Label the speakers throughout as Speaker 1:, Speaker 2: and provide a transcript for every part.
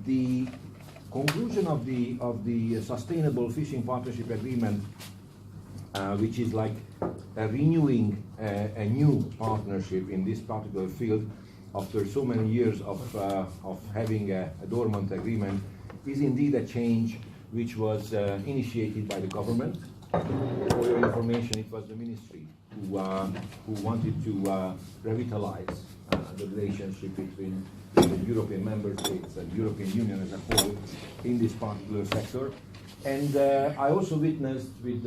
Speaker 1: the conclusion of the Sustainable Fishing Partnership Agreement, which is like renewing a new partnership in this particular field after so many years of having a dormant agreement, is indeed a change which was initiated by the government. For your information, it was the ministry who wanted to revitalize the relationship between the European member states and the European Union as a whole in this particular sector. And I also witnessed with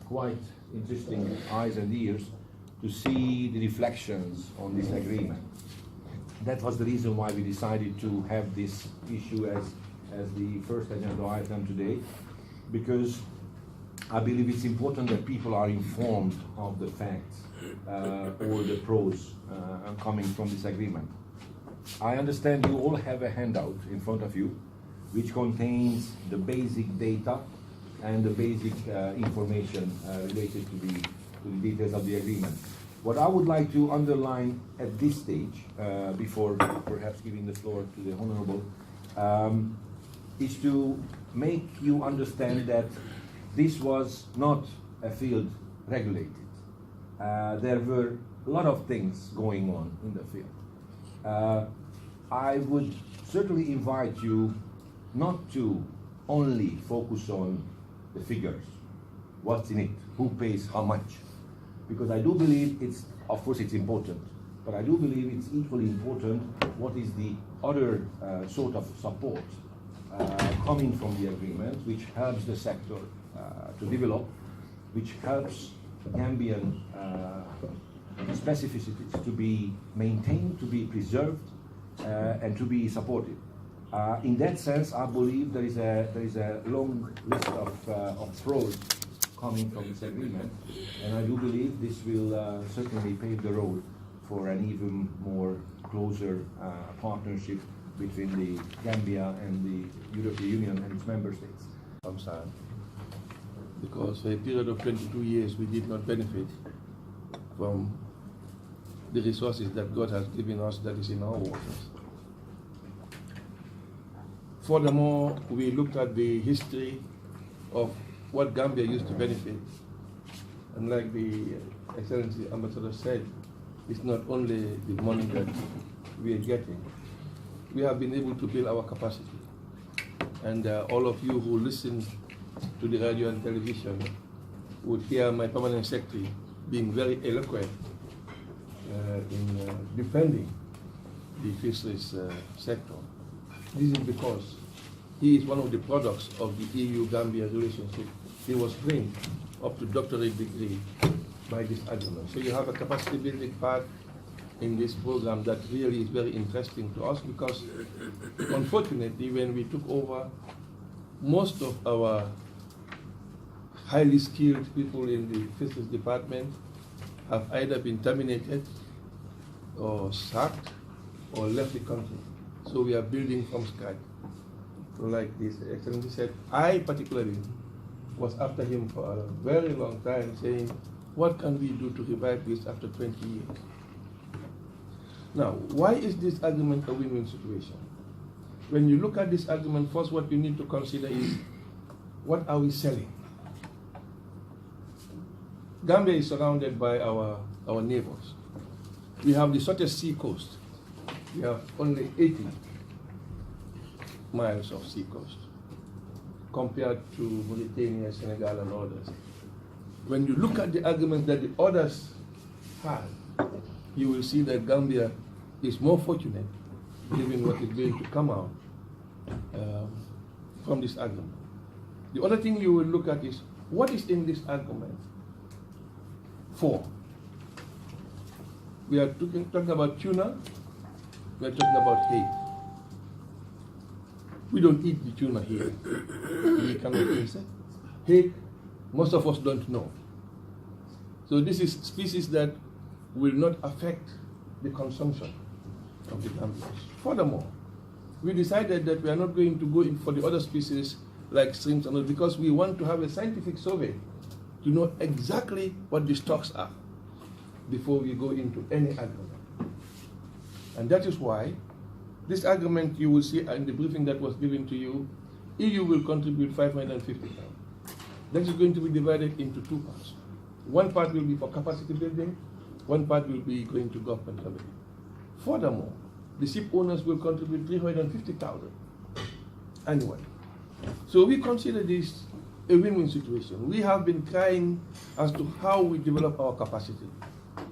Speaker 1: quite interesting eyes and ears to see the reflections on this agreement. That was the reason why we decided to have this issue as the first agenda item today, because I believe it's important that people are informed of the facts or the pros coming from this agreement. I understand you all have a handout in front of you which contains the basic data and the basic information related to the details of the agreement. What I would like to underline at this stage, before perhaps giving the floor to the Honourable, is to make you understand that this was not a field regulated. There were a lot of things going on in the field. I would certainly invite you not to only focus on the figures, what's in it, who pays how much, because I do believe of course it's important, but I do believe it's equally important what is the other sort of support coming from the agreement, which helps the sector to develop, which helps Gambian specificities to be maintained, to be preserved, and to be supported. In that sense, I believe there is a long list of pros coming from this agreement, and I do believe this will certainly pave the road for an even more closer partnership between the Gambia and the European Union and its member states.
Speaker 2: I'm sad because for a period of 22 years we did not benefit from the resources that God has given us that is in our waters. Furthermore, we looked at the history of what Gambia used to benefit, and like the Excellency Ambassador said, it's not only the money that we are getting. We have been able to build our capacity, and all of you who listen to the radio and television would hear my permanent secretary being very eloquent in defending the fisheries sector. This is because he is one of the products of the EU-Gambia relationship. He was trained up to doctorate degree by this agreement. So you have a capacity building part in this program that really is very interesting to us, because unfortunately when we took over, most of our highly skilled people in the fisheries department have either been terminated or sacked or left the country. So we are building from scratch. So like this Excellency said, I particularly was after him for a very long time, saying, what can we do to revive this after 20 years? Now, why is this agreement a win-win situation? When you look at this agreement, first what you need to consider is, what are we selling? Gambia is surrounded by our neighbors. We have the shortest sea coast. We have only 80 miles of sea coast compared to Mauritania, Senegal, and others. When you look at the argument that the others have, you will see that Gambia is more fortunate given what is going to come out from this argument. The other thing you will look at is, what is in this argument for? We are talking about tuna, we are talking about hake. We don't eat the tuna here. We cannot taste it. Hake, most of us don't know. So this is species that will not affect the consumption of the Gambians. Furthermore, we decided that we are not going to go in for the other species like shrimps and all, because we want to have a scientific survey to know exactly what the stocks are before we go into any agreement. And that is why This agreement, you will see in the briefing that was given to you, EU will contribute 550,000. That is going to be divided into two parts. One part will be for capacity building, one part will be going to government revenue. Furthermore, the ship owners will contribute 350,000 annually. So we consider this a win-win situation. We have been trying as to how we develop our capacity.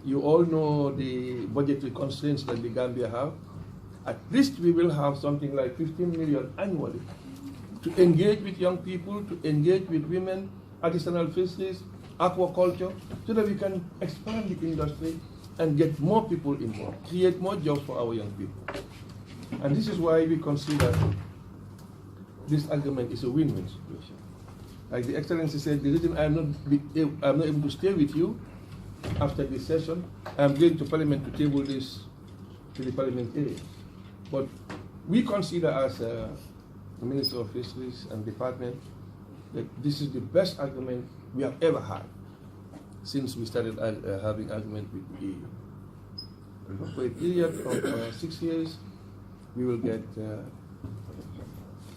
Speaker 2: You all know the budgetary constraints that the Gambia have. At least we will have something like 15 million annually to engage with young people, to engage with women, artisanal fisheries, aquaculture, so that we can expand the industry and get more people involved, create more jobs for our young people. And this is why we consider this agreement is a win-win situation. Like the Excellency said, the reason I'm not able to stay with you after this session, I'm going to Parliament to table this to the parliamentarians. But we consider as the Minister of Fisheries and Department that this is the best agreement we have ever had since we started having agreement with the EU. For a period of 6 years, we will get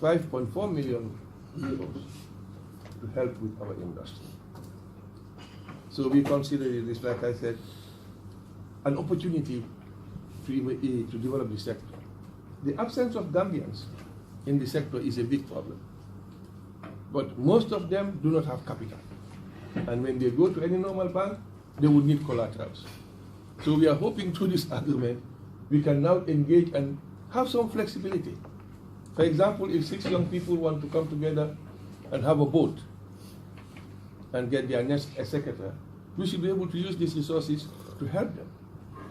Speaker 2: 5.4 million euros to help with our industry. So we consider this, like I said, an opportunity to develop the sector. The absence of Gambians in the sector is a big problem. But most of them do not have capital. And when they go to any normal bank, they will need collaterals. So we are hoping through this agreement, we can now engage and have some flexibility. For example, if 6 young people want to come together and have a boat and get their next executor, we should be able to use these resources to help them.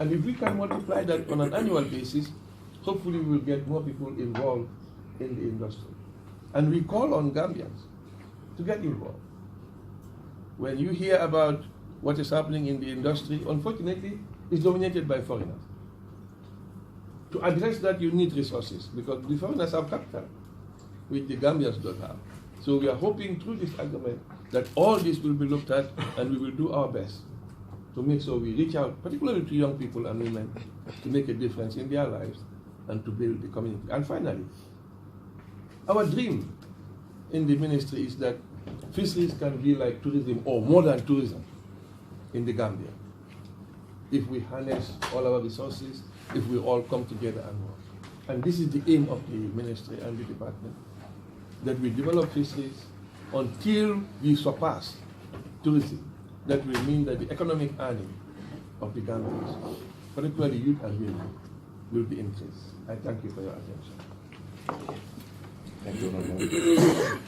Speaker 2: And if we can multiply that on an annual basis, hopefully we will get more people involved in the industry. And we call on Gambians to get involved. When you hear about what is happening in the industry, unfortunately, it's dominated by foreigners. To address that, you need resources, because the foreigners have capital, which the Gambians don't have. So we are hoping through this agreement that all this will be looked at, and we will do our best to make sure we reach out, particularly to young people and women, to make a difference in their lives and to build the community. And finally, our dream in the ministry is that fisheries can be like tourism or more than tourism in the Gambia. If we harness all our resources, if we all come together and work. And this is the aim of the ministry and the department, that we develop fisheries until we surpass tourism. That will mean that the economic earning of the Gambians, particularly youth and women, will be increased. I thank you for your attention.
Speaker 1: Thank you, Honorable.